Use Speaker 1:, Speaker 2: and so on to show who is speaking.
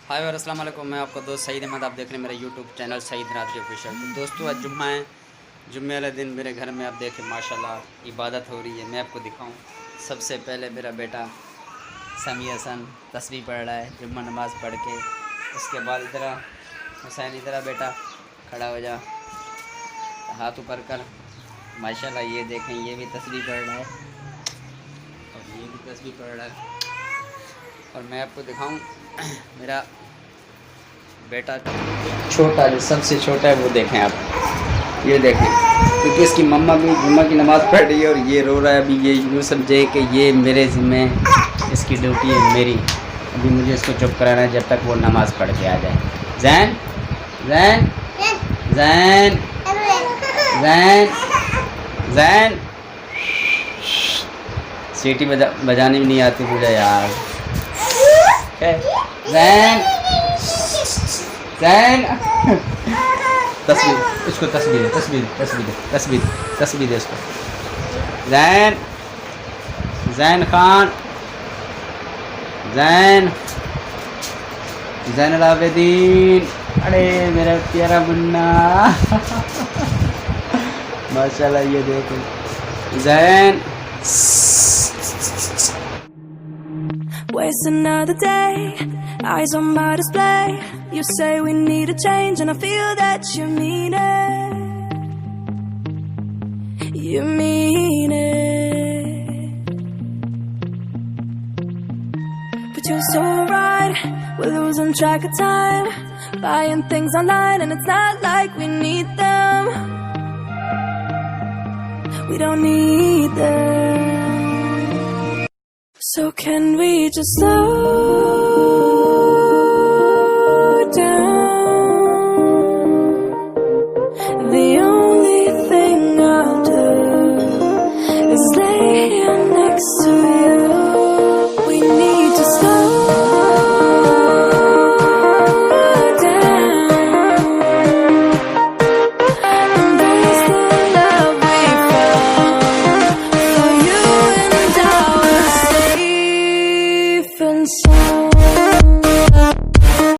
Speaker 1: हाय और अस्सलाम वालेकुम। मैं आपका दोस्त सईद अहमद। आप देख रहे हैं मेरा यूट्यूब चैनल सईद रात्रि ऑफिशियल। तो दोस्तों आज जुम्मा है। जुम्मे वाले दिन मेरे घर में आप देखें माशाल्लाह इबादत हो रही है। मैं आपको दिखाऊं। सबसे पहले मेरा बेटा समी हसन तस्बीह पढ़ रहा है जुम्मा नमाज़ पढ़ के। उसके बाद इधर हुसैन इधर बेटा खड़ा हो जा, हाथ ऊपर कर। माशाल्लाह ये देखें, ये भी तस्बीह पढ़ रहा है और ये भी तस्बीह पढ़ रहा है। और मैं आपको दिखाऊं मेरा बेटा छोटा, जो सबसे छोटा है वो देखें आप, ये देखें, क्योंकि इसकी मम्मा भी जुम्मा की नमाज़ पढ़ रही है और ये रो रहा है। अभी ये यूँ समझे कि ये मेरे ज़िम्मे, इसकी ड्यूटी है मेरी। अभी मुझे इसको चुप कराना है जब तक वो नमाज़ पढ़ के आ जाए। जैन जैन जैन जैन जैन, सीटी बजानी भी नहीं आती मुझे यार। जैन जैन तस्वीर, इसको तस्वीर दे, तस्वीर तस्वीर तस्वीर तस्वीर दे इसको। जैन जैन खान, जैन जैन आवेदीन। अरे मेरा प्यारा मुन्ना माशाल्लाह, ये देखो Jain.
Speaker 2: Waste another day, eyes on my display. You say we need a change and I feel that you mean it. You mean it. But you're so right, we're losing track of time, buying things online and it's not like we need them. We don't need them. So can we just slow